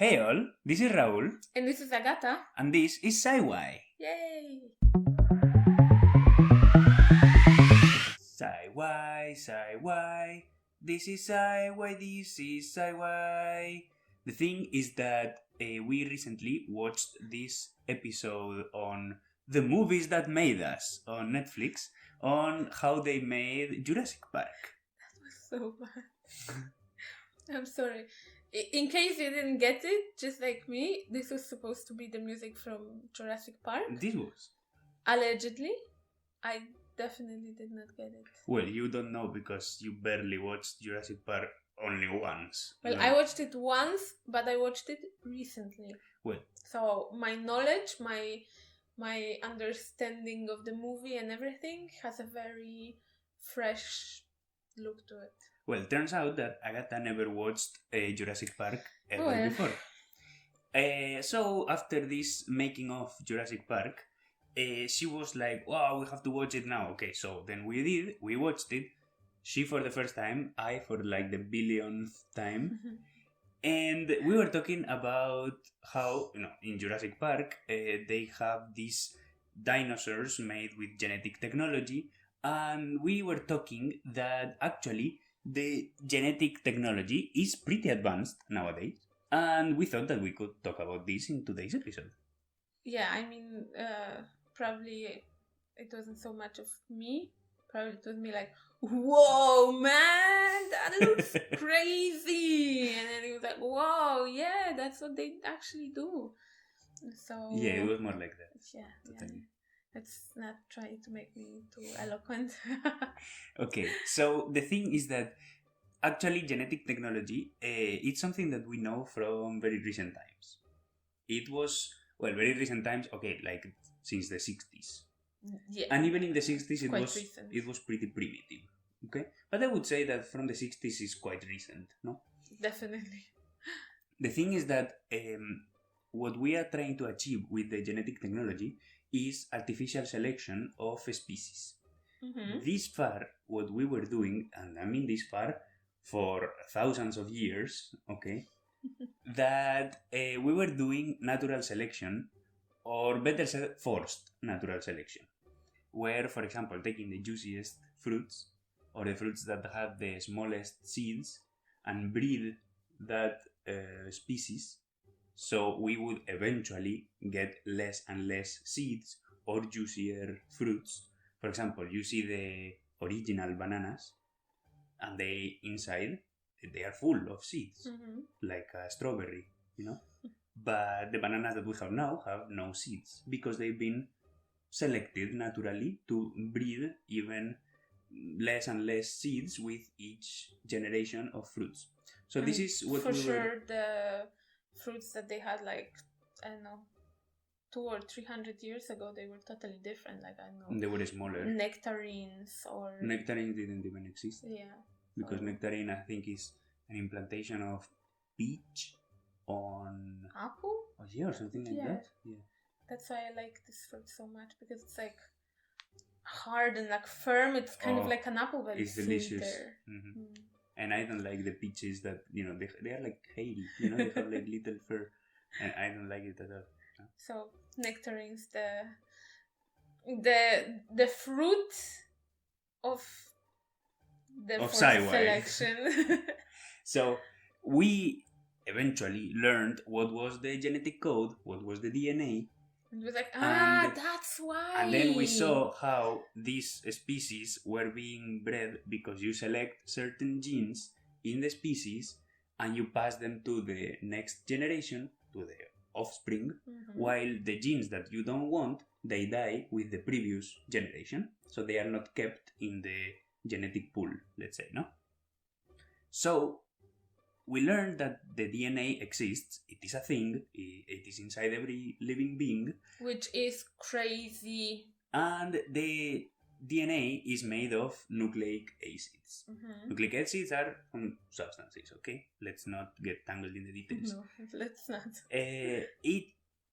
Hey all, this is Raul, And this is Agata. and this is Sci-why. Yay! Sci-why, Sci-why, this is Sci-why, this is Sci-why. The thing is that we recently watched this episode on the movies that made us on Netflix, on how they made Jurassic Park. That was so bad. I'm sorry. In case you didn't get it, just like me, this was supposed to be the music from Jurassic Park. This was. Allegedly. I definitely did not get it. Well, you don't know because you barely watched Jurassic Park only once. Well, No. I watched it once, but I watched it recently. Well, So my knowledge, my understanding of the movie and everything has a very fresh look to it. Well, turns out that Agatha never watched Jurassic Park ever Well. before. So after this making of Jurassic Park, she was like, wow, we have to watch it now. Okay, so then we watched it. She for the first time, I for like the billionth time. And we were talking about how, in Jurassic Park, they have these dinosaurs made with genetic technology. And we were talking that actually the genetic technology is pretty advanced nowadays. And we thought that we could talk about this in today's episode. Yeah, I mean, probably it wasn't so much of me. Probably it was me like, whoa, man, that looks crazy. And then he was like, whoa, yeah, that's what they actually do. So Yeah, it was more like that. Yeah. Totally. Let's not try to make me too eloquent. Okay, so the thing is that actually genetic technology, it's something that we know from very recent times. It was, very recent times, okay, like since the 60s. Yeah. And even in the 60s, Quite recent. it was pretty primitive, okay? But I would say that from the 60s is quite recent, no? Definitely. The thing is that what we are trying to achieve with the genetic technology is artificial selection of species. Mm-hmm. This far, what we were doing, and I mean this far, for thousands of years, okay, that we were doing natural selection, or better said, forced natural selection, where, for example, taking the juiciest fruits, or the fruits that have the smallest seeds, and breed that species, so we would eventually get less and less seeds or juicier fruits. For example, you see the original bananas, and they inside they are full of seeds, like a strawberry, But the bananas that we have now have no seeds because they've been selected naturally to breed even less and less seeds with each generation of fruits. So this is what for sure the fruits that they had, like, I don't know, 200 or 300 years ago, they were totally different. Like, I don't know, they were smaller. Nectarines or Nectarines didn't even exist. Yeah. Because nectarine, I think, is an implantation of peach on apple. Oh yeah, or something like that. Yeah. That's why I like this fruit so much, because it's like hard and like firm. It's kind of like an apple, but it's delicious. And I don't like the peaches that they are like hairy. They have like little fur, and I don't like it at all. No? So nectarines, the fruit of Sci-why selection. So we eventually learned what was the genetic code, what was the DNA. And we was like, that's why. And then we saw how these species were being bred because you select certain genes in the species and you pass them to the next generation, to the offspring, while the genes that you don't want, they die with the previous generation. So they are not kept in the genetic pool, let's say, no? So we learned that the DNA exists. It is a thing. It is inside every living being. Which is crazy. And the DNA is made of nucleic acids. Nucleic acids are substances, okay? Let's not get tangled in the details. No, let's not.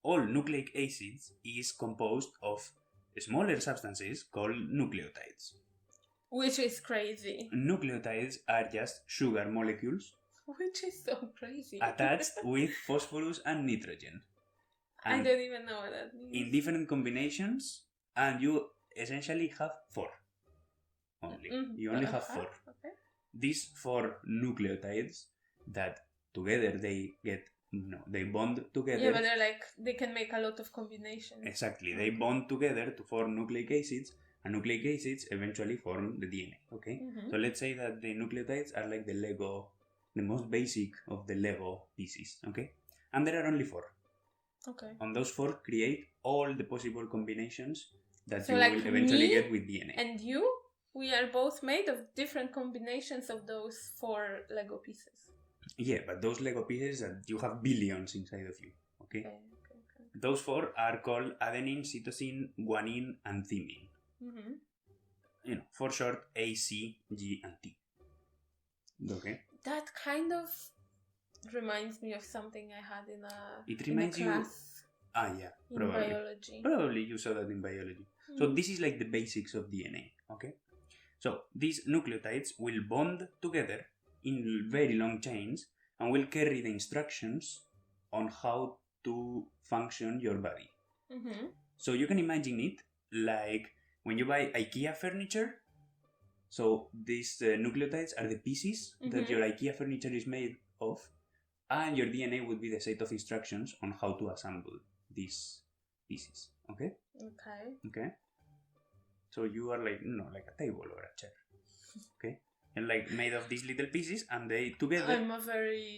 All nucleic acids is composed of smaller substances called nucleotides. Which is crazy. Nucleotides are just sugar molecules Which is so crazy. attached with phosphorus and nitrogen. I And don't even know what that means. in different combinations, and you essentially have 4 only. You only have 4. Okay. These 4 nucleotides that together they bond together. Yeah, but they're like, they can make a lot of combinations. Exactly. They bond together to form nucleic acids, and nucleic acids eventually form the DNA. Okay? So let's say that the nucleotides are like the Lego, the most basic of the Lego pieces. Okay? And there are only 4. Okay. And those 4 create all the possible combinations that So you like will eventually me get with DNA. And you, we are both made of different combinations of those 4 Lego pieces. Yeah, but those Lego pieces that you have billions inside of you. Okay? Okay. Those 4 are called adenine, cytosine, guanine, and thymine. For short, A, C, G, and T. Okay? That kind of reminds me of something I had in a It reminds in a class yeah, in probably. biology. Probably you saw that in biology. So this is like the basics of DNA, okay? So these nucleotides will bond together in very long chains and will carry the instructions on how to function your body. So you can imagine it like when you buy IKEA furniture. So these nucleotides are the pieces that your IKEA furniture is made of, and your DNA would be the set of instructions on how to assemble these pieces. Okay? Okay? So you are like, like a table or a chair. Okay? And like made of these little pieces, and they together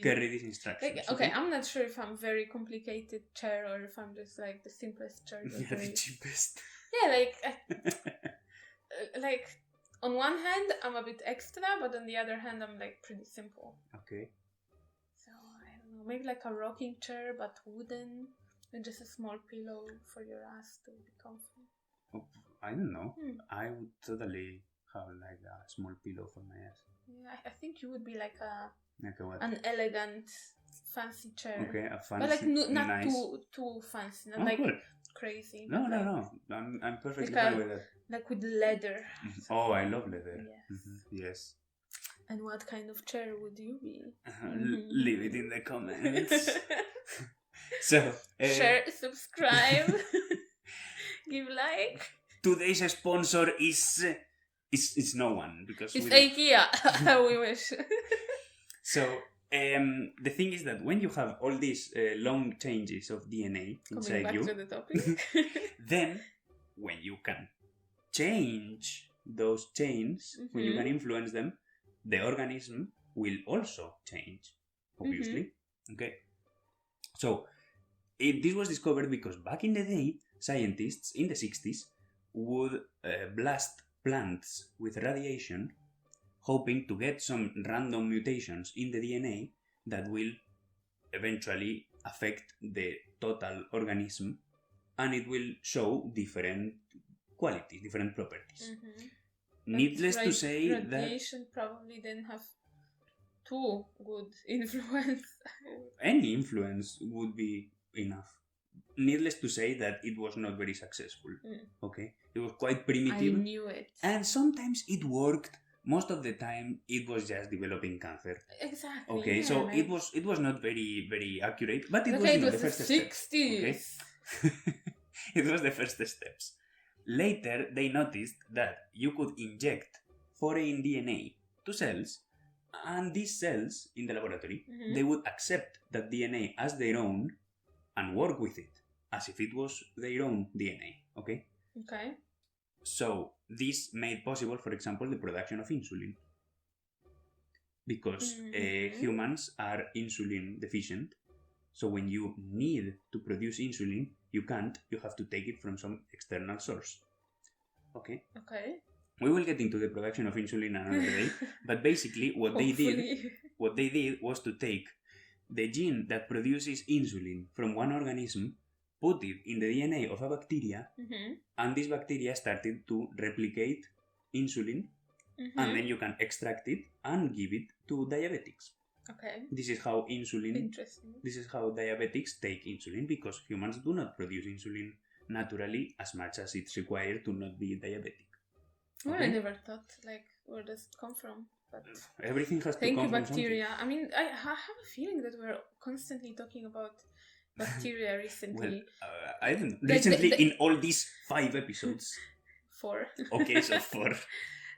carry these instructions. Like, okay, I'm not sure if I'm very complicated chair or if I'm just like the simplest chair. Yeah, the cheapest. Yeah, like on one hand I'm a bit extra, but on the other hand I'm like pretty simple. Okay. So I don't know, maybe like a rocking chair but wooden, with just a small pillow for your ass to be comfy. Oh, I don't know. I would totally have like a small pillow for my ass. Yeah, I think you would be like what? an elegant, fancy chair. Okay, a fancy, but like not nice. too fancy, not cool. Crazy. No. I'm perfectly fine with that. Like with leather. Oh, I love leather. Yes. Yes. And what kind of chair would you be? Leave it in the comments. So share, subscribe, give like. Today's sponsor is no one because it's IKEA. We wish. So the thing is that when you have all these long changes of DNA inside back you, to the topic. then when you can change those chains, when you can influence them, the organism will also change, obviously. Okay. So this was discovered because back in the day, scientists in the 60s would blast plants with radiation, hoping to get some random mutations in the DNA that will eventually affect the total organism, and it will show different qualities, different properties. Needless to say that radiation probably didn't have too good influence. Any influence would be enough. Needless to say that it was not very successful. Okay, it was quite primitive. I knew it. And sometimes it worked. Most of the time, it was just developing cancer. Exactly. Okay, yeah, so like... it was not very accurate, but it was, it was the first steps. Okay? It was the first steps. Later, they noticed that you could inject foreign DNA to cells, and these cells in the laboratory, they would accept that DNA as their own and work with it as if it was their own DNA. Okay. Okay. So this made possible, for example, the production of insulin, because humans are insulin deficient. So when you need to produce insulin, you can't. You have to take it from some external source. Okay. Okay. We will get into the production of insulin another day, but basically what they did was to take the gene that produces insulin from one organism, put it in the DNA of a bacteria, and this bacteria started to replicate insulin, and then you can extract it and give it to diabetics. Okay. This is how Interesting. This is how diabetics take insulin, because humans do not produce insulin naturally as much as it's required to not be diabetic. Well, I never thought, like, where does it come from? but Everything has to thank come you, from something. bacteria. I mean, I have a feeling that we're constantly talking about bacteria recently. Well, I don't. Like Recently, in all these 5 episodes. 4. Okay, so 4.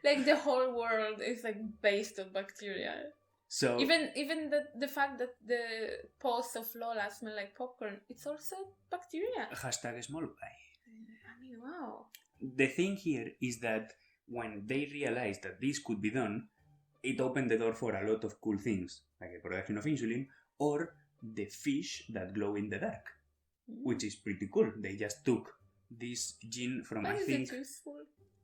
Like the whole world is like based on bacteria. So even the fact that the paws of Lola smell like popcorn, it's also bacteria. hashtag small pie. I mean, wow. The thing here is that when they realized that this could be done, it opened the door for a lot of cool things, like the production of insulin or the fish that glow in the dark, which is pretty cool. They just took this gene from, Why I is think... it useful?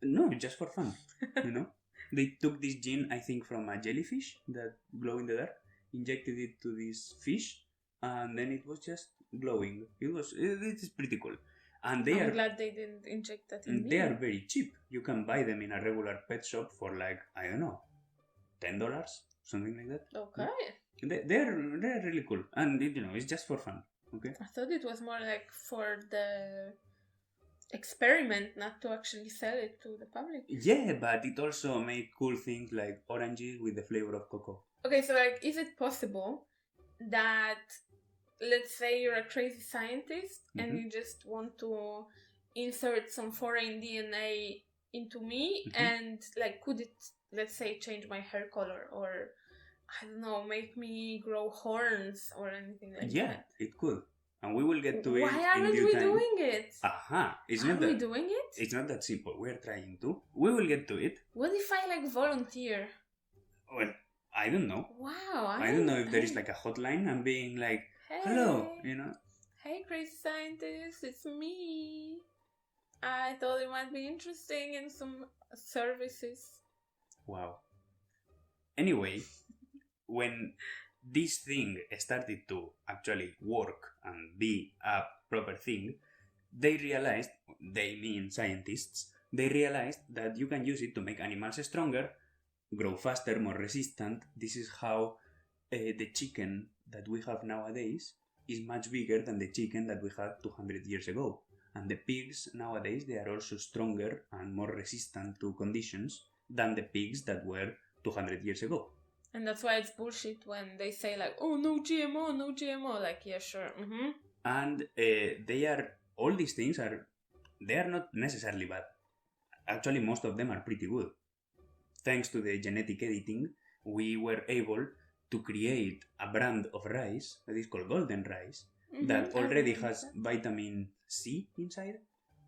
No, just for fun, you know? They took this gene, I think, from a jellyfish that glow in the dark, injected it to this fish, and then it was just glowing. It is pretty cool. And I'm glad they didn't inject that in me. They are very cheap. You can buy them in a regular pet shop for like, I don't know, $10, something like that. Okay. They're really cool, and it's just for fun. Okay. I thought it was more like for the experiment, not to actually sell it to the public. Yeah, but it also made cool things like oranges with the flavor of cocoa. Okay, so like, is it possible that, let's say you're a crazy scientist and you just want to insert some foreign DNA into me, and like, could it, let's say, change my hair color, or I don't know, make me grow horns or anything like that? Yeah, it could. And we will get to it. Why aren't we doing it? Are we doing it? It's not that simple. We're trying to. We will get to it. What if I like volunteer? Well, I don't know. Wow. I don't know if there is like a hotline and being like, hey, hello, Hey, crazy scientist, it's me. I thought it might be interesting in some services. Wow. Anyway, when this thing started to actually work and be a proper thing, scientists, they realized that you can use it to make animals stronger, grow faster, more resistant. This is how the chicken that we have nowadays is much bigger than the chicken that we had 200 years ago. And the pigs nowadays, they are also stronger and more resistant to conditions than the pigs that were 200 years ago. And that's why it's bullshit when they say like, oh, no GMO, no GMO. Like, yeah, sure. And all these things are not necessarily bad. Actually, most of them are pretty good. Thanks to the genetic editing, we were able to create a brand of rice that is called golden rice that already has vitamin C inside.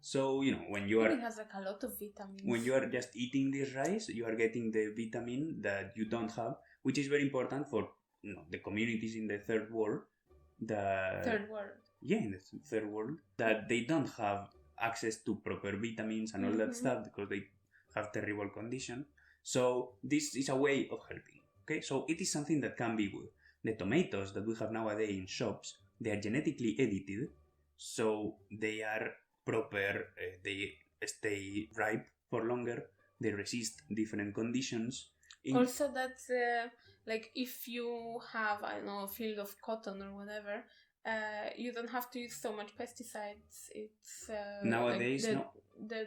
So, when you are... It has like a lot of vitamins. When you are just eating this rice, you are getting the vitamin that you don't have, which is very important for the communities in the third world. Third world? Yeah, in the third world. That they don't have access to proper vitamins and all that stuff because they have terrible conditions. So this is a way of helping. Okay, so it is something that can be good. The tomatoes that we have nowadays in shops, they are genetically edited, so they are proper, they stay ripe for longer, they resist different conditions. Also, that's like if you have, I don't know, a field of cotton or whatever, you don't have to use so much pesticides. It's nowadays like no. The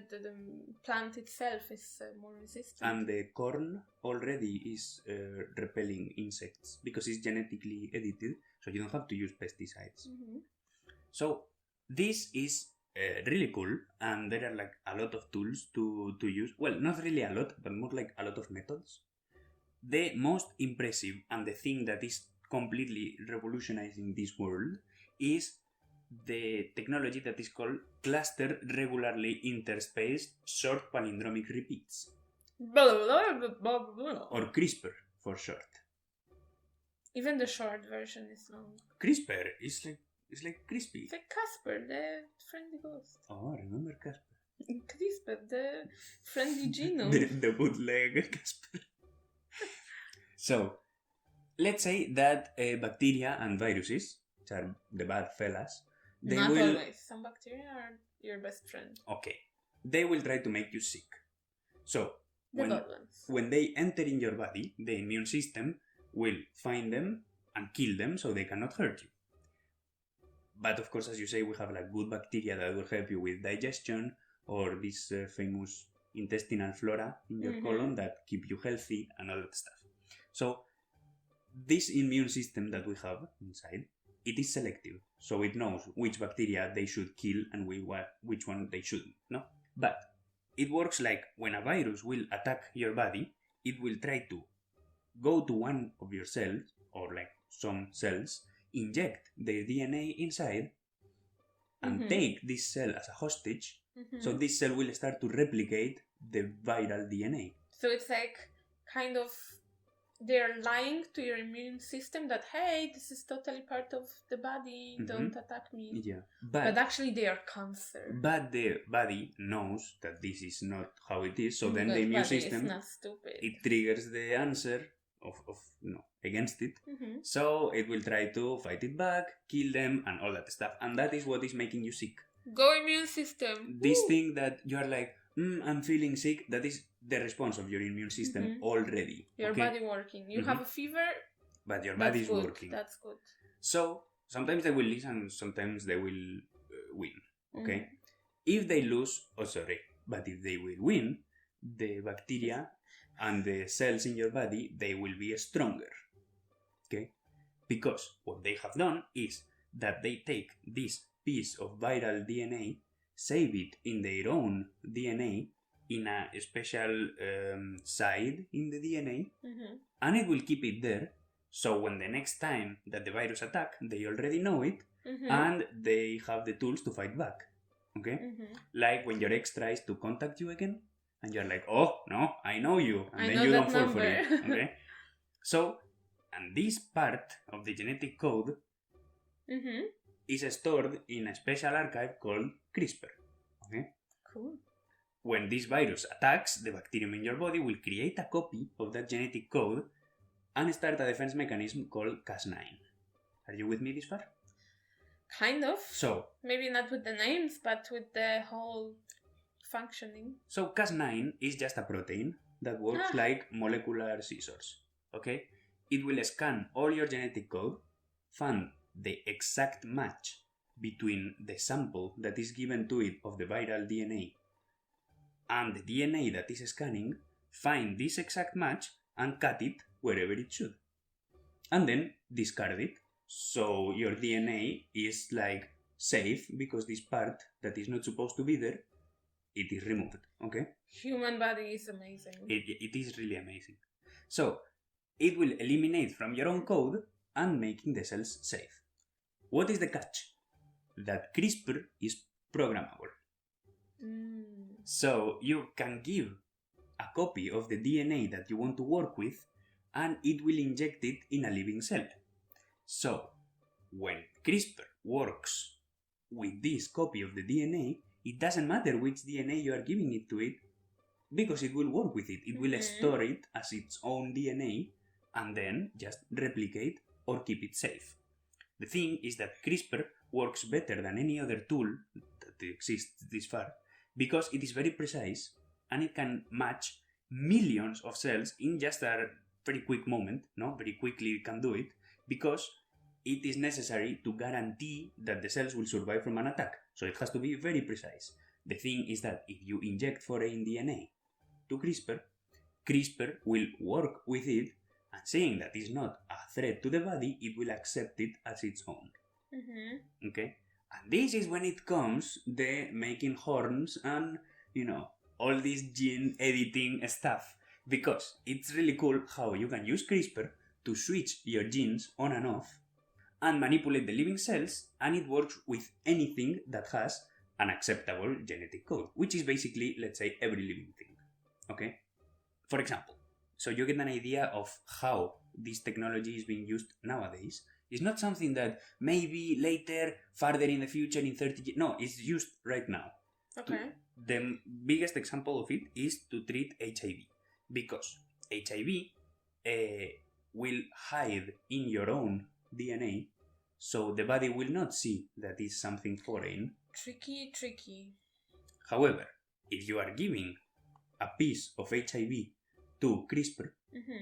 plant itself is more resistant. And the corn already is repelling insects because it's genetically edited, so you don't have to use pesticides. So this is really cool, and there are like a lot of tools to use. Well, not really a lot, but more like a lot of methods. The most impressive and the thing that is completely revolutionizing this world is the technology that is called cluster regularly interspaced short palindromic repeats, or CRISPR for short. Even the short version is long. CRISPR is like crispy. It's like Casper, the friendly ghost. Oh, I remember Casper. CRISPR, the friendly genome. the bootleg Casper. So, let's say that bacteria and viruses, which are the bad fellas, Not always. Some bacteria are your best friend. Okay. They will try to make you sick. So, when they enter in your body, the immune system will find them and kill them so they cannot hurt you. But of course, as you say, we have like good bacteria that will help you with digestion, or this famous intestinal flora in your colon that keep you healthy and all that stuff. So this immune system that we have inside, it is selective. So it knows which bacteria they should kill and which one they shouldn't. No? But it works like when a virus will attack your body, it will try to go to one of your cells, or like some cells, inject their DNA inside, and take this cell as a hostage. So this cell will start to replicate the viral DNA. So it's like kind of they're lying to your immune system that, hey, this is totally part of the body, don't attack me. Yeah. But actually they are cancer. But the body knows that this is not how it is, so then But the immune body system, is not stupid. it triggers the answer of against it. So it will try to fight it back, kill them, and all that stuff. And that is what is making you sick. Go immune system. This thing that you are like, I'm feeling sick, that is the response of your immune system already. Your body working. You have a fever, but your body is good. working. That's good. So sometimes they will listen, sometimes they will win. Okay? If they lose, but if they will win, the bacteria and the cells in your body, they will be stronger. Okay? Because what they have done is that they take this piece of viral DNA, save it in their own DNA, in a special side in the DNA, and it will keep it there. So when the next time that the virus attack, they already know it, and they have the tools to fight back. Okay? Like when your ex tries to contact you again, and you're like, oh, no, I know you, and then you don't fall for it. Okay? So, and this part of the genetic code is stored in a special archive called CRISPR. Okay? Cool. When this virus attacks, the bacterium in your body will create a copy of that genetic code and start a defense mechanism called Cas9. Are you with me this far? Kind of. So, maybe not with the names, but with the whole functioning. So Cas9 is just a protein that works like molecular scissors. Okay? It will scan all your genetic code, find the exact match between the sample that is given to it of the viral DNA and the DNA that is scanning, find this exact match and cut it wherever it should. And then discard it. So your DNA is like safe because this part that is not supposed to be there, it is removed. Okay? Human body is amazing. It is really amazing. So it will eliminate from your own code and making the cells safe. What is the catch? That CRISPR is programmable. So you can give a copy of the DNA that you want to work with and it will inject it in a living cell. So when CRISPR works with this copy of the DNA, it doesn't matter which DNA you are giving it to it because it will work with it. It will store it as its own DNA and then just replicate or keep it safe. The thing is that CRISPR works better than any other tool that exists this far because it is very precise and it can match millions of cells in just a very quick moment. Very quickly it can do it because it is necessary to guarantee that the cells will survive from an attack. So it has to be very precise. The thing is that if you inject foreign DNA to CRISPR, CRISPR will work with it and seeing that it's not a threat to the body, it will accept it as its own. Okay? And this is when it comes the making horns and, all this gene editing stuff. Because it's really cool how you can use CRISPR to switch your genes on and off and manipulate the living cells, and it works with anything that has an acceptable genetic code, which is basically, let's say, every living thing. Okay? For example, so you get an idea of how this technology is being used nowadays. It's not something that maybe later, farther in the future, in 30 years. No, it's used right now. Okay. The biggest example of it is to treat HIV. Because HIV will hide in your own DNA, so the body will not see that it's something foreign. Tricky. However, if you are giving a piece of HIV to CRISPR,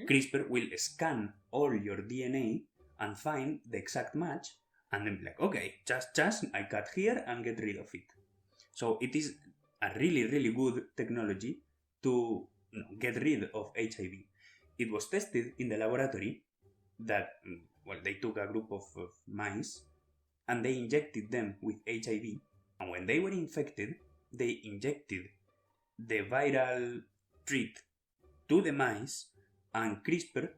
CRISPR will scan all your DNA and find the exact match and then be like, okay, just I cut here and get rid of it. So it is a really, really good technology to get rid of HIV. it was tested in the laboratory that, they took a group of mice and they injected them with HIV. And when they were infected, they injected the viral treat to the mice, and CRISPR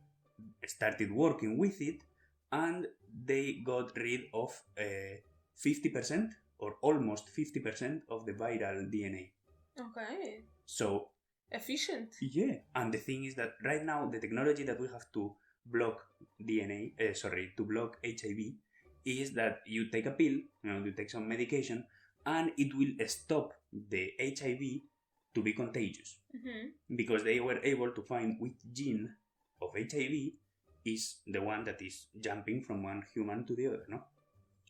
started working with it, and they got rid of 50% or almost 50% of the viral DNA. Okay. So efficient. Yeah, and the thing is that right now the technology that we have to block to block HIV is that you take a pill, you take some medication, and it will stop the HIV to be contagious. Mm-hmm. Because they were able to find which gene of HIV is the one that is jumping from one human to the other, no?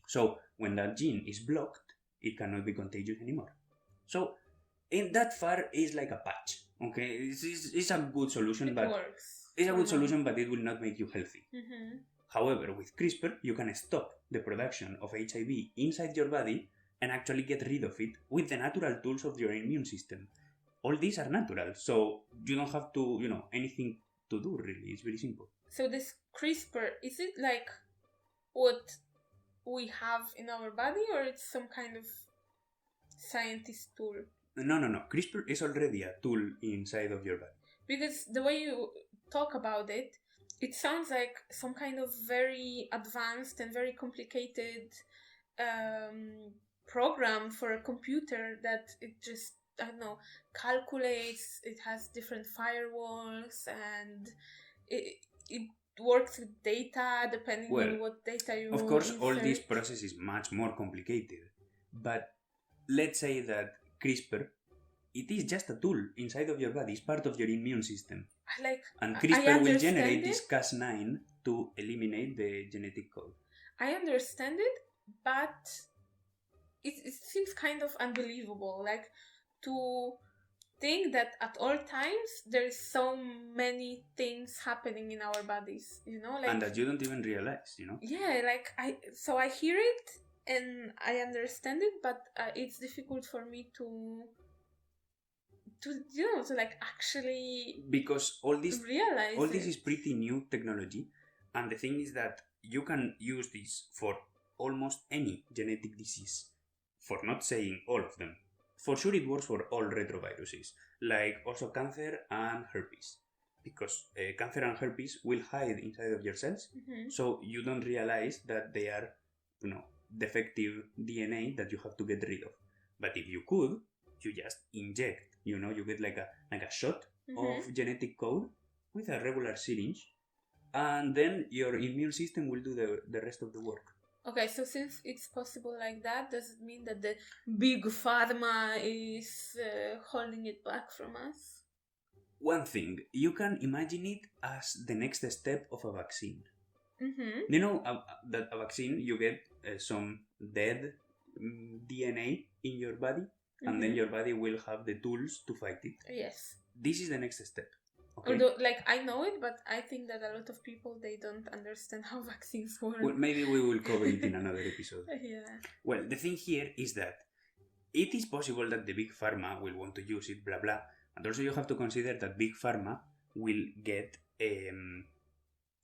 So when that gene is blocked, it cannot be contagious anymore. So in that far is like a patch, okay? It's a good solution, It but works. it's a good solution, but it will not make you healthy. Mm-hmm. However, with CRISPR, you can stop the production of HIV inside your body and actually get rid of it with the natural tools of your immune system. All these are natural, so you don't have to, anything to do, really. It's very simple. So this CRISPR, is it like what we have in our body, or it's some kind of scientist tool? No. CRISPR is already a tool inside of your body. Because the way you talk about it, it sounds like some kind of very advanced and very complicated program for a computer that it just, I don't know, calculates, it has different firewalls, and it works with data depending on what data you of course, insert. all this process is much more complicated. But let's say that CRISPR, it is just a tool inside of your body. It's part of your immune system. And CRISPR will generate this Cas9 to eliminate the genetic code. I understand it, but it seems kind of unbelievable. Like, to think that at all times there's so many things happening in our bodies, and that you don't even realize, Yeah, I hear it and I understand it, but it's difficult for me to actually, because all this realize this is pretty new technology, and the thing is that you can use this for almost any genetic disease, for not saying all of them. For sure it works for all retroviruses, like also cancer and herpes, because cancer and herpes will hide inside of your cells, so you don't realize that they are, defective DNA that you have to get rid of. But if you could, you just inject, you get like a shot of genetic code with a regular syringe, and then your immune system will do the rest of the work. Okay, so since it's possible like that, does it mean that the big pharma is holding it back from us? One thing, you can imagine it as the next step of a vaccine. Mm-hmm. That a vaccine, you get some dead DNA in your body, and then your body will have the tools to fight it. Yes. This is the next step. Okay? Although, I know it, but I think that a lot of people, they don't understand how vaccines work. Well, maybe we will cover it in another episode. Yeah. Well, the thing here is that it is possible that the big pharma will want to use it, blah, blah. And also you have to consider that big pharma will get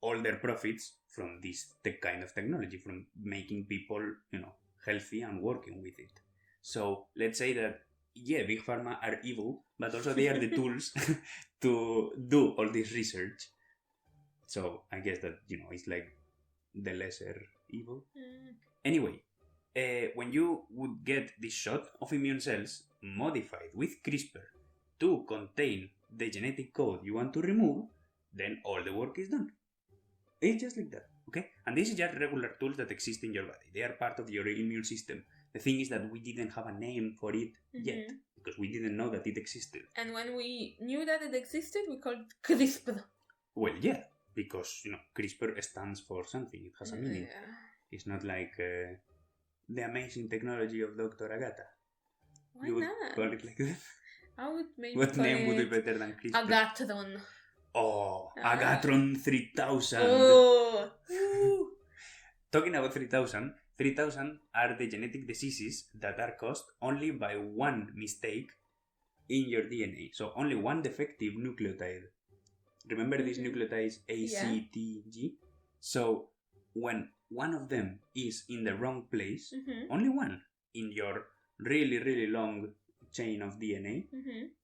all their profits from this kind of technology, from making people, healthy and working with it. So let's say that, yeah, big pharma are evil, but also they are the tools to do all this research. So I guess that, it's like the lesser evil. Anyway, when you would get this shot of immune cells modified with CRISPR to contain the genetic code you want to remove, then all the work is done. It's just like that, okay? And this is just regular tools that exist in your body. They are part of your immune system. The thing is that we didn't have a name for it yet, because we didn't know that it existed. And when we knew that it existed, we called it CRISPR. Well, yeah, because, CRISPR stands for something. It has a meaning. Yeah. It's not like the amazing technology of Dr. Agatha. Why you would not? call it like that? I would maybe What call name would be it better than CRISPR? Agatron. Oh, Agatron 3000. Oh. Talking about 3000 are the genetic diseases that are caused only by one mistake in your DNA. So only one defective nucleotide. Remember these nucleotides A, C, T, G? So when one of them is in the wrong place, only one in your really, really long chain of DNA,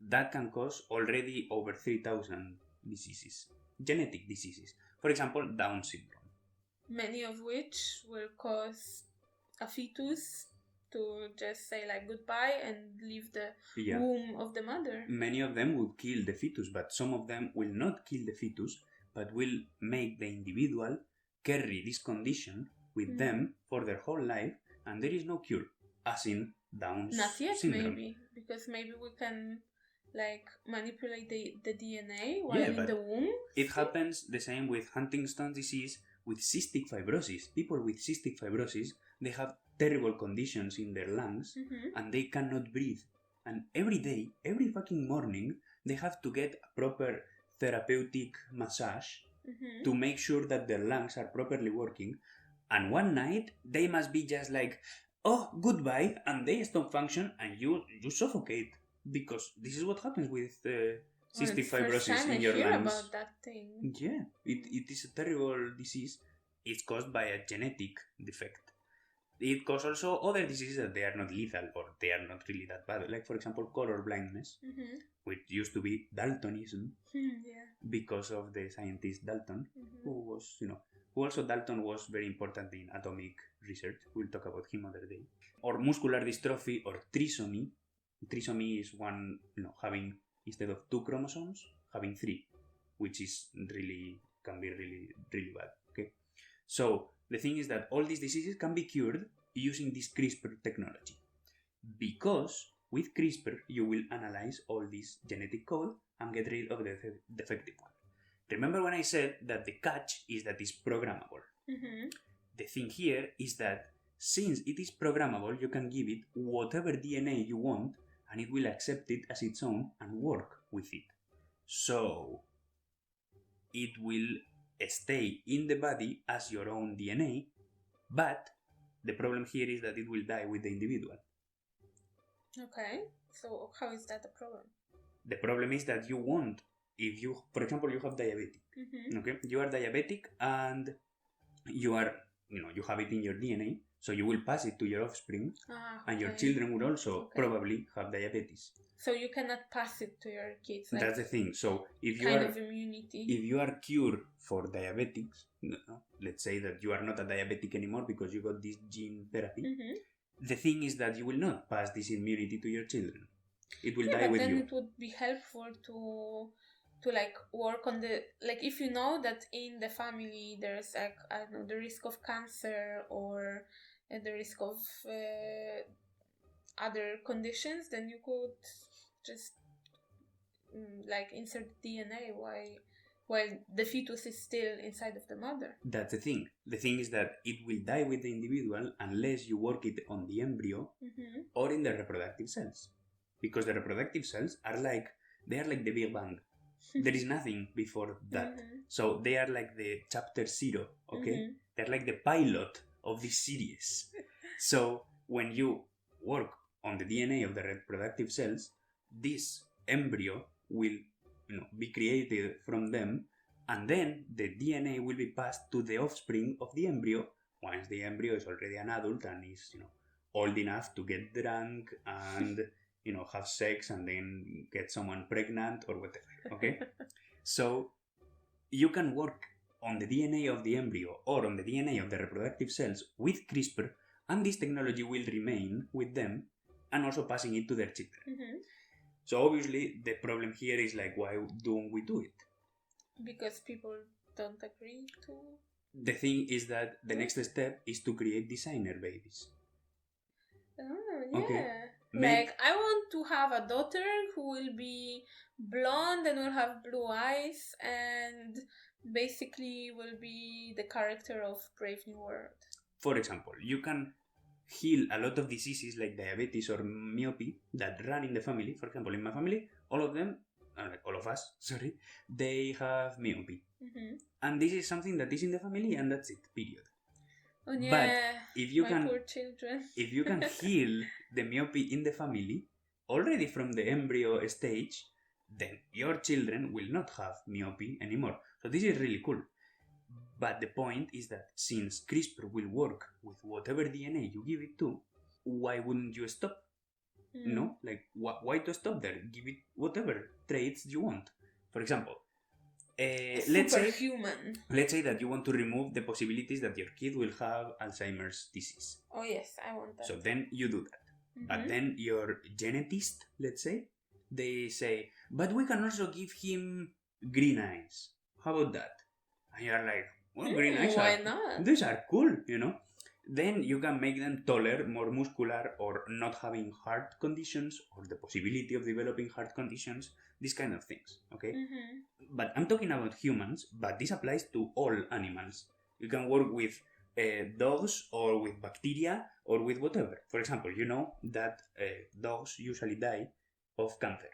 that can cause already over 3,000 diseases, genetic diseases. For example, Down syndrome. Many of which will cause a fetus to just say like goodbye and leave the womb of the mother. Many of them would kill the fetus, but some of them will not kill the fetus, but will make the individual carry this condition with them for their whole life, and there is no cure, as in Down syndrome. Not yet, maybe, because maybe we can like manipulate the DNA while in the womb. It happens the same with Huntington's disease, with cystic fibrosis. People with cystic fibrosis, they have terrible conditions in their lungs and they cannot breathe. And every day, every fucking morning, they have to get a proper therapeutic massage to make sure that their lungs are properly working. And one night, they must be just like, oh, goodbye, and they stop function and you suffocate. Because this is what happens with cystic fibrosis in your lungs. About that thing. Yeah, it is a terrible disease. It's caused by a genetic defect. It causes also other diseases that they are not lethal or they are not really that bad. Like, for example, color blindness, which used to be Daltonism because of the scientist Dalton, who was, who also Dalton was very important in atomic research. We'll talk about him other day. Or muscular dystrophy or trisomy. Trisomy is one, having, instead of 2 chromosomes, having 3, which is really, can be really, really bad, okay? So, the thing is that all these diseases can be cured using this CRISPR technology. Because, with CRISPR, you will analyze all this genetic code and get rid of the defective one. Remember when I said that the catch is that it's programmable? The thing here is that since it is programmable, you can give it whatever DNA you want and it will accept it as its own and work with it. So, it will stay in the body as your own DNA, but the problem here is that it will die with the individual. Okay, so how is that a problem? The problem is that you want, if you, for example, you have diabetic, okay? You are diabetic and you are, you have it in your DNA, so you will pass it to your offspring, and your children will also probably have diabetes. So you cannot pass it to your kids. Like that's the thing. So if you kind of immunity. If you are cured for diabetics, let's say that you are not a diabetic anymore because you got this gene therapy. The thing is that you will not pass this immunity to your children. It will die with you. Then it would be helpful to like work on the, like, if you know that in the family there's like, I don't know, the risk of cancer or the risk of other conditions, then you could just like insert DNA while the fetus is still inside of the mother. That's the thing. The thing is that it will die with the individual unless you work it on the embryo or in the reproductive cells. Because the reproductive cells are like, they are like the Big Bang. There is nothing before that. So they are like the chapter 0, okay? They're like the pilot of this series. So when you work on the DNA of the reproductive cells, this embryo will be created from them, and then the DNA will be passed to the offspring of the embryo once the embryo is already an adult and is old enough to get drunk and have sex and then get someone pregnant or whatever, okay? So you can work on the DNA of the embryo or on the DNA of the reproductive cells with CRISPR, and this technology will remain with them and also passing it to their children. So obviously the problem here is like, why don't we do it? Because people don't agree to... The thing is that the next step is to create designer babies. Oh, yeah. Okay. Like, I want to have a daughter who will be blonde and will have blue eyes and basically will be the character of Brave New World. For example, you can heal a lot of diseases like diabetes or myopathy that run in the family. For example, in my family, all of us, they have myopathy. And this is something that is in the family and that's it, period. Oh, yeah, but if you poor children. If you can heal the myopathy in the family, already from the embryo stage, then your children will not have myopia anymore. So this is really cool. But the point is that since CRISPR will work with whatever DNA you give it to, why wouldn't you stop? No? Like, why to stop there? Give it whatever traits you want. For example, let's say that you want to remove the possibilities that your kid will have Alzheimer's disease. Oh yes, I want that. So then you do that. But then your genetist, let's say, they say, but we can also give him green eyes. How about that? And you're like, well, green eyes why not? These are cool, you know? Then you can make them taller, more muscular, or not having heart conditions, or the possibility of developing heart conditions, these kind of things, okay? But I'm talking about humans, but this applies to all animals. You can work with dogs, or with bacteria, or with whatever. For example, you know that dogs usually die of cancer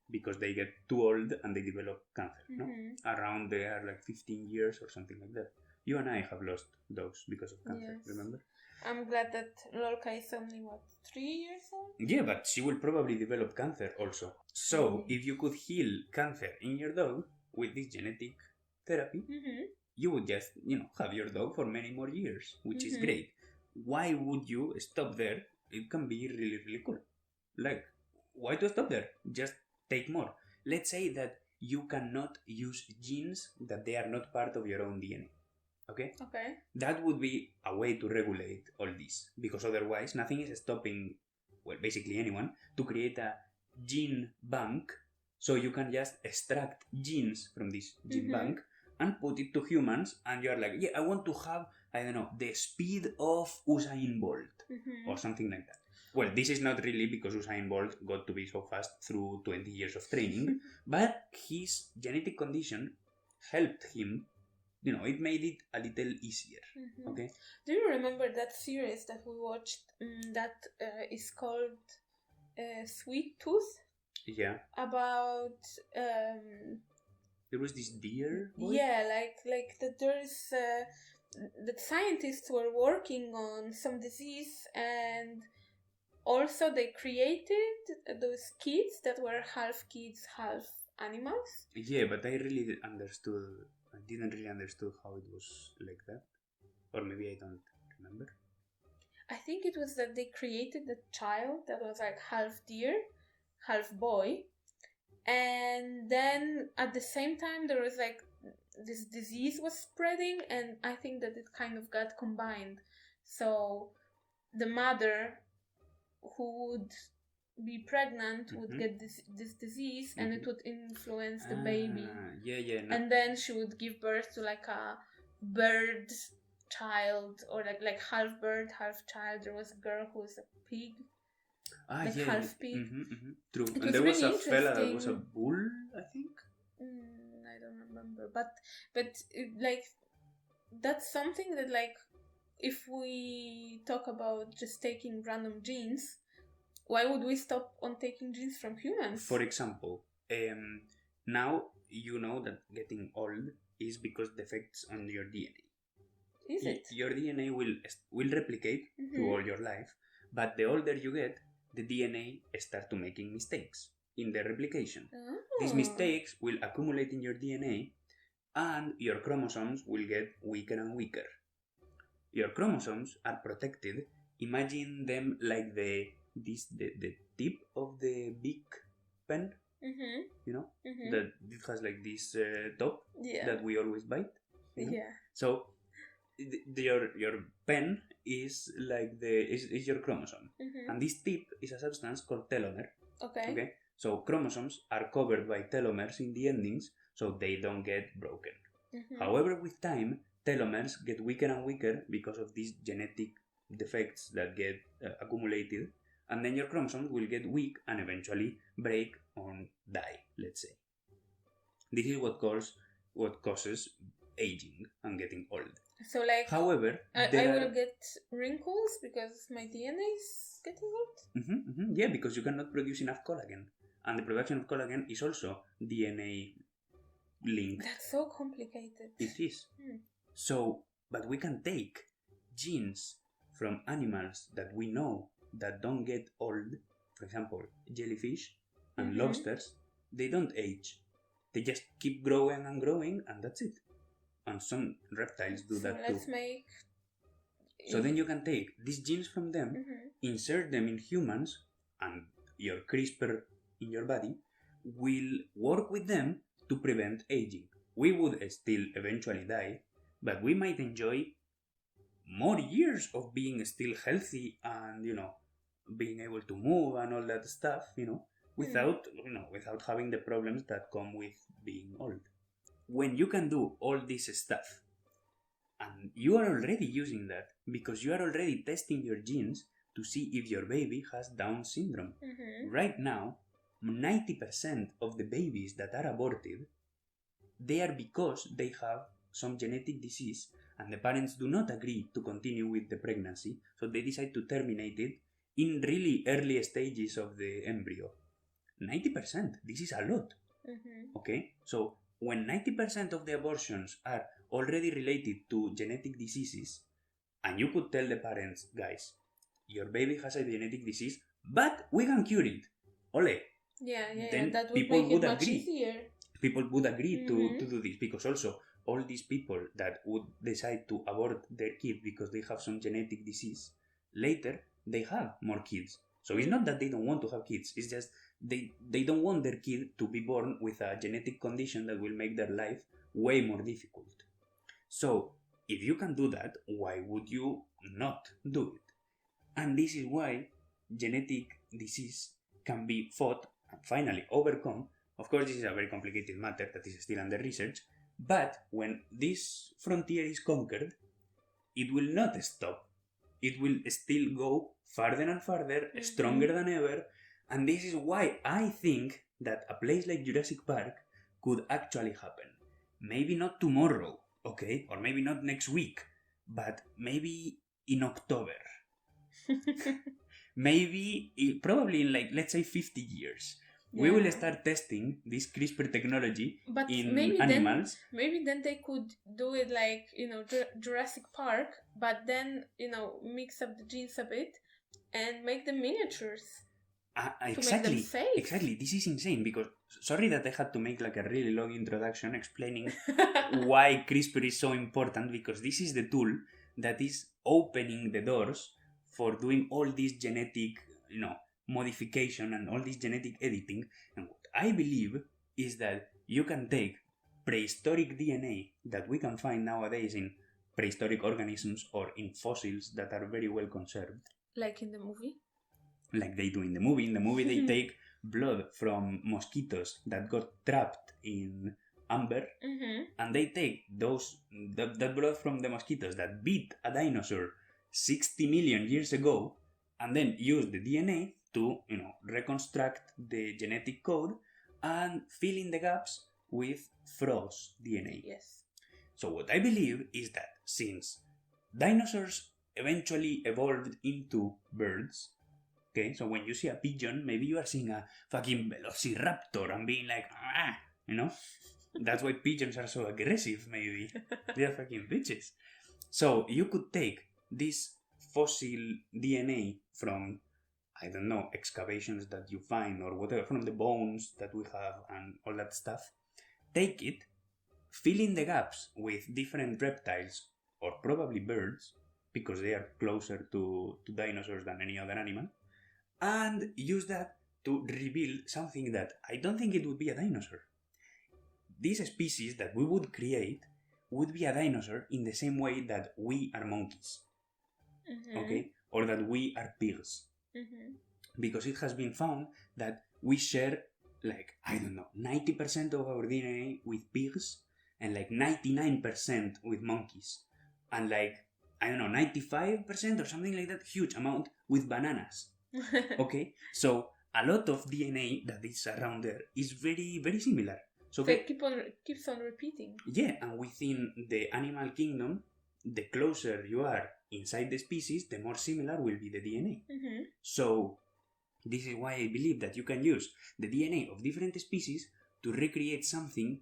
because they get too old and they develop cancer, no? Around they are like 15 years or something like that. You and I have lost dogs because of cancer, remember? I'm glad that Lorca is only, 3 years old? Yeah, but she will probably develop cancer also. So, if you could heal cancer in your dog with this genetic therapy, you would just, have your dog for many more years, which is great. Why would you stop there? It can be really, really cool. Like, why to stop there? Just take more. Let's say that you cannot use genes that they are not part of your own DNA. Okay? That would be a way to regulate all this, because otherwise nothing is stopping, well, basically anyone, to create a gene bank, so you can just extract genes from this gene bank and put it to humans, and you're like, yeah, I want to have, I don't know, the speed of Usain Bolt, or something like that. Well, this is not really because Usain Bolt got to be so fast through 20 years of training, but his genetic condition helped him. It made it a little easier. Okay. Do you remember that series that we watched that is called Sweet Tooth? Yeah. About there was this deer boy? Yeah, like that there's that scientists were working on some disease, and also they created those kids that were half kids, half animals. Yeah, but I didn't really understand how it was like that. Or maybe I don't remember. I think it was that they created a child that was like half deer, half boy. And then at the same time there was like this disease was spreading, and I think that it kind of got combined. So the mother who would be pregnant would get this disease, and it would influence the baby. Yeah. No. And then she would give birth to like a bird child, or like half bird, half child. There was a girl who was a pig. Half pig. True. It and there was really a fella that was a bull, I think. I don't remember, but like that's something that, like, if we talk about just taking random genes, why would we stop on taking genes from humans? For example, now you know that getting old is because defects on your DNA. Is it? Your DNA will replicate through all your life, but the older you get, the DNA start to making mistakes in the replication. Oh. These mistakes will accumulate in your DNA, and your chromosomes will get weaker and weaker. Your chromosomes are protected. Imagine them like the tip of the big pen, that it has like this top that we always bite. Yeah. So your pen is like is your chromosome, and this tip is a substance called telomere. Okay. So chromosomes are covered by telomeres in the endings, so they don't get broken. However, with time, telomeres get weaker and weaker because of these genetic defects that get accumulated, and then your chromosomes will get weak and eventually break or die, let's say. This is what causes aging and getting old. So, like, however, I will get wrinkles because my DNA is getting old? Yeah, because you cannot produce enough collagen, and the production of collagen is also DNA linked. That's so complicated. It is. So, but we can take genes from animals that we know that don't get old, for example, jellyfish and lobsters, they don't age. They just keep growing and growing, and that's it. And some reptiles do that too. Let's make... So then you can take these genes from them, insert them in humans, and your CRISPR in your body will work with them to prevent aging. We would still eventually die, but we might enjoy more years of being still healthy and, being able to move and all that stuff, without having the problems that come with being old. When you can do all this stuff, and you are already using that because you are already testing your genes to see if your baby has Down syndrome. Right now, 90% of the babies that are aborted, they are because they have some genetic disease and the parents do not agree to continue with the pregnancy, so they decide to terminate it in really early stages of the embryo. 90%, this is a lot. Okay? So when 90% of the abortions are already related to genetic diseases, and you could tell the parents, guys, your baby has a genetic disease, but we can cure it. Ole. Then that would people make would it much agree. easier. People would agree to do this, because also all these people that would decide to abort their kid because they have some genetic disease, later they have more kids. So it's not that they don't want to have kids, it's just they don't want their kid to be born with a genetic condition that will make their life way more difficult. So if you can do that, why would you not do it? And this is why genetic disease can be fought and finally overcome. Of course, this is a very complicated matter that is still under research, but when this frontier is conquered, it will not stop. It will still go farther and farther, stronger than ever, and this is why I think that a place like Jurassic Park could actually happen. Maybe not tomorrow, okay, or maybe not next week, but maybe in October. Probably in let's say 50 years. We will start testing this CRISPR technology in animals. Maybe then they could do it like, Jurassic Park, but then, mix up the genes a bit and make them miniatures. Exactly. To make them safe. Exactly. This is insane because, sorry that I had to make a really long introduction explaining why CRISPR is so important, because this is the tool that is opening the doors for doing all this genetic, modification and all this genetic editing. And what I believe is that you can take prehistoric DNA that we can find nowadays in prehistoric organisms or in fossils that are very well conserved. Like in the movie? Like they do in the movie. In the movie they take blood from mosquitoes that got trapped in amber, and they take that blood from the mosquitoes that beat a dinosaur 60 million years ago, and then use the DNA to, reconstruct the genetic code and fill in the gaps with frogs' DNA. Yes. So what I believe is that since dinosaurs eventually evolved into birds, okay, so when you see a pigeon, maybe you are seeing a fucking velociraptor and being like, That's why pigeons are so aggressive, maybe. They are fucking bitches. So you could take this fossil DNA from, I don't know, excavations that you find or whatever, from the bones that we have and all that stuff. Take it, fill in the gaps with different reptiles or probably birds, because they are closer to dinosaurs than any other animal, and use that to reveal something that I don't think it would be a dinosaur. This species that we would create would be a dinosaur in the same way that we are monkeys. Okay? Or that we are pigs. Because it has been found that we share 90% of our DNA with pigs and 99% with monkeys. And 95% or something like that, huge amount with bananas. Okay? So a lot of DNA that is around there is very, very similar. So it keeps on repeating. Yeah, and within the animal kingdom, the closer you are inside the species, the more similar will be the DNA. So this is why I believe that you can use the DNA of different species to recreate something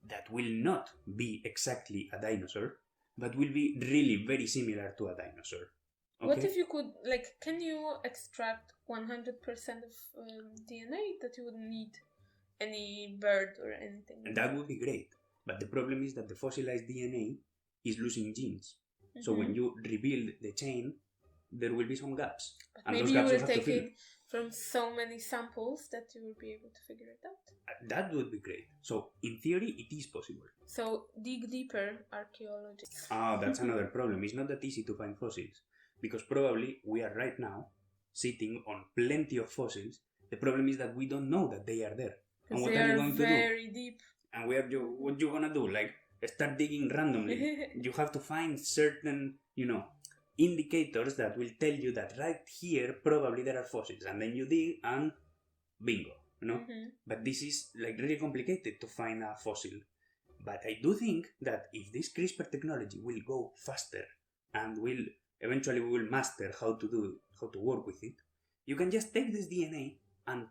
that will not be exactly a dinosaur, but will be really very similar to a dinosaur. Okay? What if you could, can you extract 100% of DNA that you would need? any bird or anything. And that would be great. But the problem is that the fossilized DNA is losing genes. So when you rebuild the chain, there will be some gaps. But And maybe those you gaps will have to take fill. it from so many samples that you will be able to figure it out. That would be great. So in theory, it is possible. So dig deeper, archaeologists. That's another problem. It's not that easy to find fossils. Because probably we are right now sitting on plenty of fossils. The problem is that we don't know that they are there. And what They are you are going to do? very deep. And what you gonna do? Like, start digging randomly. You have to find certain, indicators that will tell you that right here probably there are fossils. And then you dig and bingo, But this is like really complicated to find a fossil. But I do think that if this CRISPR technology will go faster and eventually we will master how to work with it, you can just take this DNA and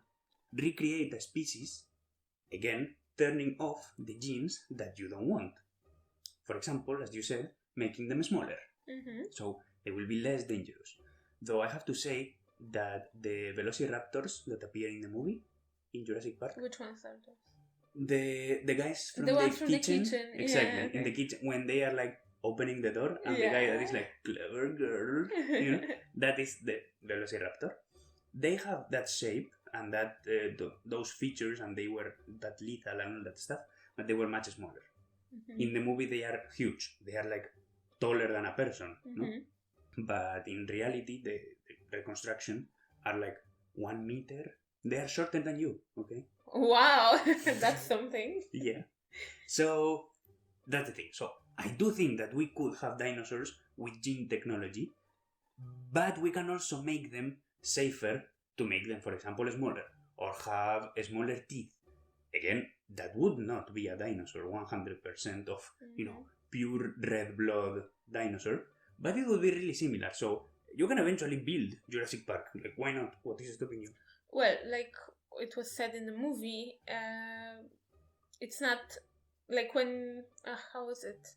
recreate a species, again, turning off the genes that you don't want. For example, as you said, making them smaller. So they will be less dangerous. Though I have to say that the velociraptors that appear in the movie, in Jurassic Park... Which ones are those? The guys from the the ones from kitchen. the kitchen. Exactly. Yeah, okay. In the kitchen, when they are like opening the door and the guy that is like, clever girl, that is the velociraptor. They have that shape and that those features, and they were that lethal and all that stuff, but they were much smaller. In the movie, they are huge. They are like taller than a person, no? But in reality, the reconstruction are like 1 meter. They are shorter than you, okay? Wow, that's something. Yeah. So that's the thing. So I do think that we could have dinosaurs with gene technology, but we can also make them safer to make them, for example, smaller or have smaller teeth. Again, that would not be a dinosaur, 100% of, pure red blood dinosaur, but it would be really similar. So you can eventually build Jurassic Park. Like, why not? What is stopping you? Well, like it was said in the movie, it's not like when how is it?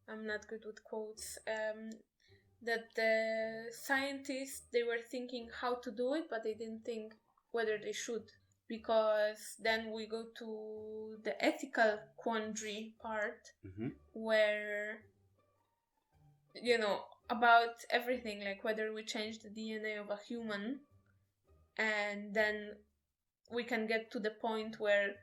I'm not good with quotes. That the scientists, they were thinking how to do it, but they didn't think whether they should, because then we go to the ethical quandary part, where about everything, like whether we change the DNA of a human and then we can get to the point where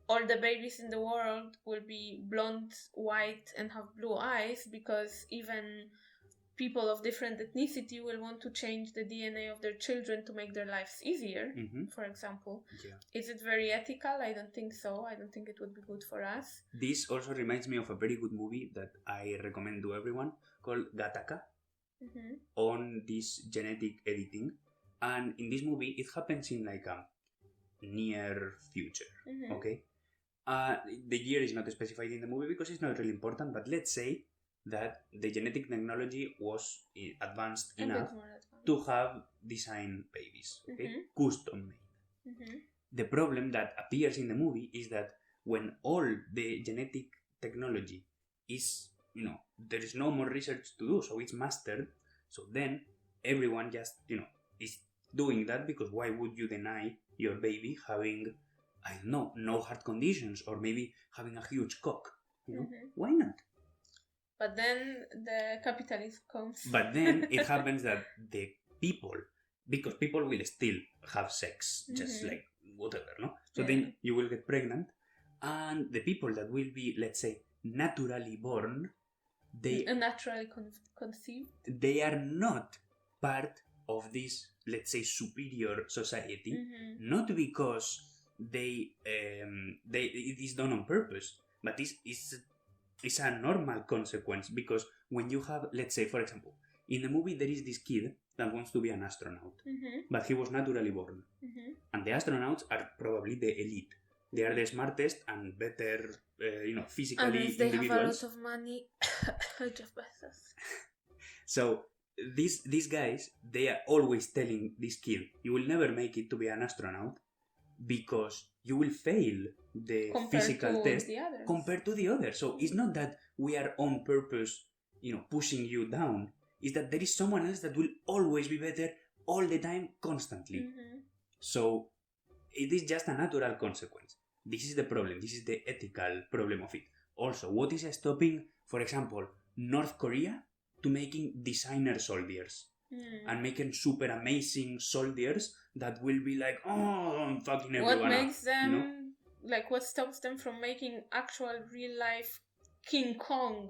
all the babies in the world will be blonde, white, and have blue eyes, because even people of different ethnicity will want to change the DNA of their children to make their lives easier, for example. Yeah. Is it very ethical? I don't think so. I don't think it would be good for us. This also reminds me of a very good movie that I recommend to everyone called Gattaca, on this genetic editing. And in this movie, it happens in like a near future, okay? The year is not specified in the movie because it's not really important, but let's say that the genetic technology was advanced enough to have design babies, okay? Custom made. The problem that appears in the movie is that when all the genetic technology is, there is no more research to do, so it's mastered, so then everyone just, is doing that, because why would you deny your baby having, I don't know, no heart conditions, or maybe having a huge cock? Why not? But then the capitalism comes. But then it happens that the people, because people will still have sex, just like whatever, no? So then you will get pregnant, and the people that will be, let's say, naturally born, they naturally conceived. They are not part of this, let's say, superior society, not because it is done on purpose, but it's a normal consequence, because when you have, let's say, for example, in the movie there is this kid that wants to be an astronaut, but he was naturally born, and the astronauts are probably the elite. They are the smartest and better, physically Unless they individuals. have a lot of money. Jeff Bezos. So these guys, they are always telling this kid, you will never make it to be an astronaut because you will fail the physical test compared to the others. So it's not that we are on purpose, pushing you down. It's that there is someone else that will always be better all the time, constantly. So it is just a natural consequence. This is the problem. This is the ethical problem of it. Also, what is stopping, for example, North Korea to making designer soldiers and making super amazing soldiers that will be like, oh, I'm fucking everyone What makes up, them, you know? like, what stops them from making actual real life King Kong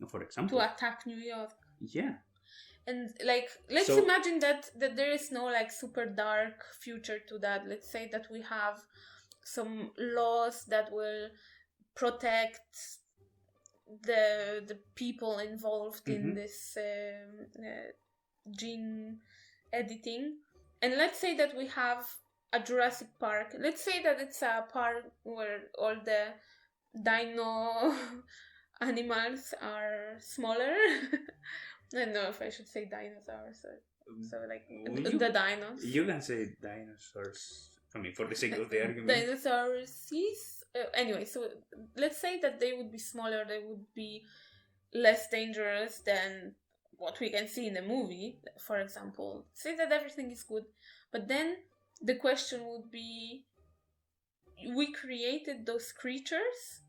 For to example. attack New York? Yeah. And like, let's imagine that there is no like super dark future to that. Let's say that we have some laws that will protect the people involved in this gene editing, and let's say that we have a Jurassic Park. Let's say that it's a park where all the dino animals are smaller. I don't know if I should say dinosaurs or so, like the dinos. You can say dinosaurs. I mean, for the sake of the argument. Dinosaurs. Anyway, so let's say that they would be smaller. They would be less dangerous than what we can see in the movie, for example. Say that everything is good, but then the question would be: we created those creatures,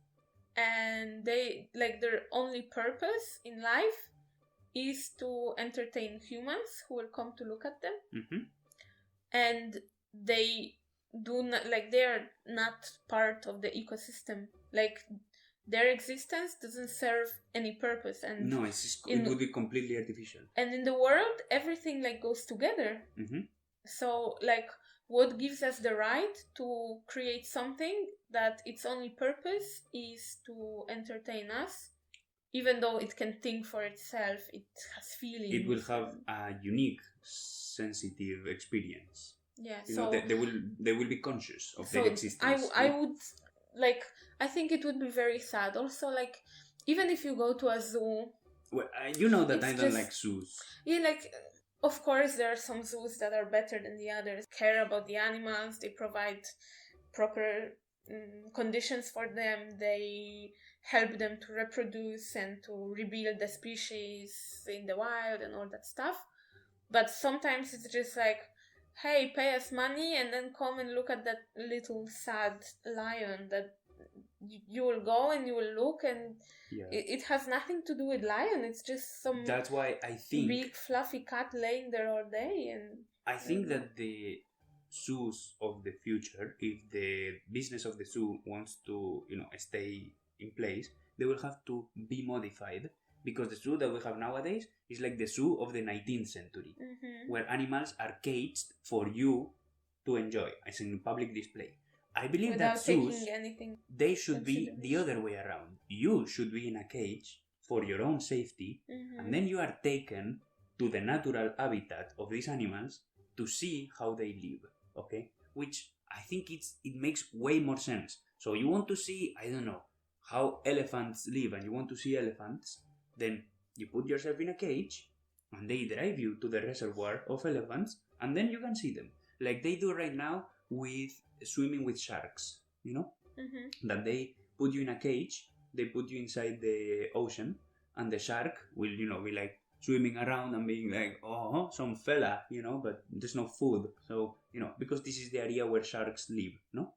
and they like their only purpose in life is to entertain humans who will come to look at them, and they do not, like, they're not part of the ecosystem. Like, their existence doesn't serve any purpose, and no, it would be completely artificial. And in the world, everything like goes together. So like, what gives us the right to create something that its only purpose is to entertain us? Even though it can think for itself, it has feelings. It will have a unique, sensitive experience. Yeah, you know, they will be conscious of their existence. I would, like, I think it would be very sad. Also, like, even if you go to a zoo. Well, you know that I don't like zoos. Yeah, like, of course, there are some zoos that are better than the others. Care about the animals. They provide proper conditions for them. They help them to reproduce and to rebuild the species in the wild and all that stuff. But sometimes it's just like, hey, pay us money and then come and look at that little sad lion that you will go and you will look, and it has nothing to do with lion. It's just some that's why I think big fluffy cat laying there all day. And I think that the zoos of the future, if the business of the zoo wants to, you know, stay in place, they will have to be modified, because the zoo that we have nowadays is like the zoo of the 19th century, where animals are caged for you to enjoy, as in public display. I believe without that zoos, they should be the other way around. You should be in a cage for your own safety, and then you are taken to the natural habitat of these animals to see how they live, okay? Which I think it makes way more sense. So you want to see, I don't know, how elephants live, and you want to see elephants, then you put yourself in a cage and they drive you to the reservoir of elephants, and then you can see them, like they do right now with swimming with sharks, you know, that they put you in a cage, they put you inside the ocean, and the shark will, you know, be like swimming around and being like, oh, some fella, you know, but there's no food, so, you know, because this is the area where sharks live, no?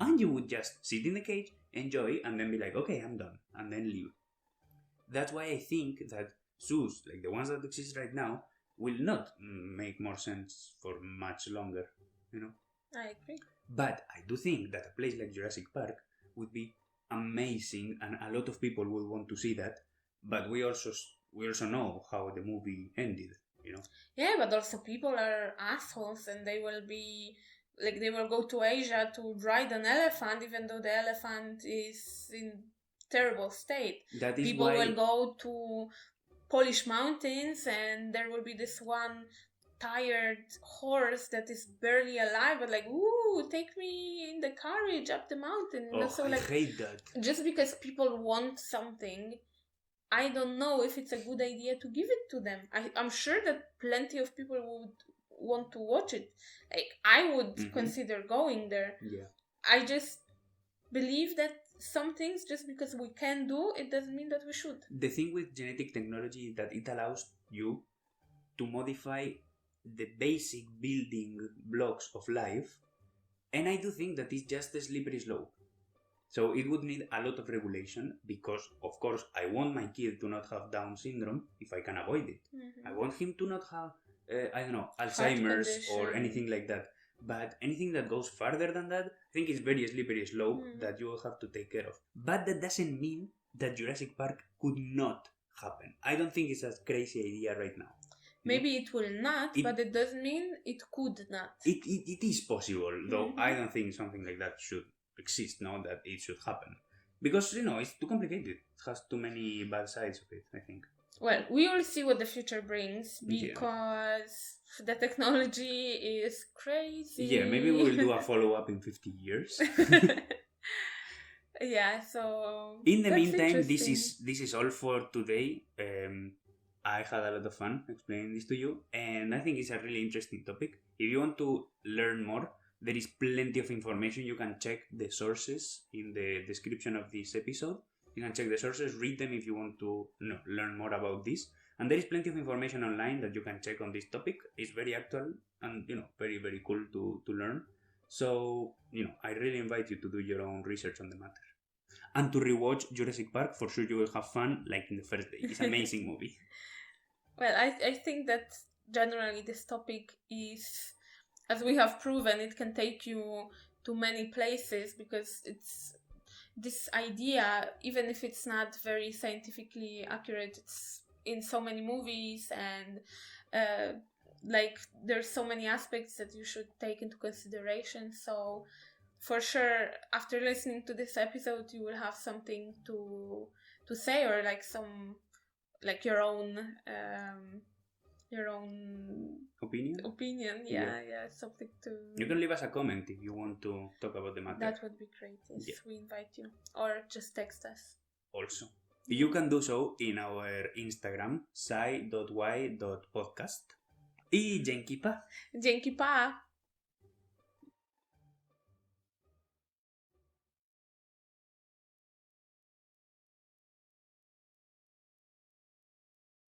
And you would just sit in the cage, enjoy, and then be like, okay, I'm done, and then leave. That's why I think that zoos, like the ones that exist right now, will not make more sense for much longer, you know? I agree. But I do think that a place like Jurassic Park would be amazing, and a lot of people would want to see that. But we also know how the movie ended, you know? Yeah, but also people are assholes, and they will be like, they will go to Asia to ride an elephant, even though the elephant is in terrible state. That is people will go to Polish mountains, and there will be this one tired horse that is barely alive, but like, ooh, take me in the carriage up the mountain. So, like, I hate that. Just because people want something, I don't know if it's a good idea to give it to them. I'm sure that plenty of people would want to watch it. Like, I would consider going there. Yeah. I just believe that some things, just because we can do, it doesn't mean that we should. The thing with genetic technology is that it allows you to modify the basic building blocks of life And I do think that it's just a slippery slope. So it would need a lot of regulation because, of course, I want my kid to not have Down syndrome if I can avoid it. Mhm. I want him to not have, Alzheimer's or condition. anything like that. But anything that goes further than that, I think is very slippery slope Mhm. that you will have to take care of. But that doesn't mean that Jurassic Park could not happen. I don't think it's a crazy idea right now. Maybe it will not, but it doesn't mean it could not. It is possible, though Mhm. I don't think something like that should exist, no, that it should happen. Because, it's too complicated. It has too many bad sides of it, I think. Well, we will see what the future brings because the technology is crazy. Yeah, maybe we will do a follow-up in 50 years. Yeah, so in the that's meantime, this interesting. is all for today. I had a lot of fun explaining this to you, and I think it's a really interesting topic. If you want to learn more, there is plenty of information. You can check the sources in the description of this episode. You can check the sources, read them if you want to learn more about this. And there is plenty of information online that you can check on this topic. It's very actual and, very, very cool to learn. So, I really invite you to do your own research on the matter. And to rewatch Jurassic Park, for sure you will have fun like in the first day. It's an amazing movie. Well, I think that generally this topic is, as we have proven, it can take you to many places because it's this idea, even if it's not very scientifically accurate, it's in so many movies and there's so many aspects that you should take into consideration. So for sure, after listening to this episode, you will have something to say, or your own opinion. Yeah, something to. You can leave us a comment if you want to talk about the matter. That would be great. Yes, we invite you, or just text us. Also, you can do so in our Instagram, sci.y.podcast. Y Dzięki pa. Dzięki pa.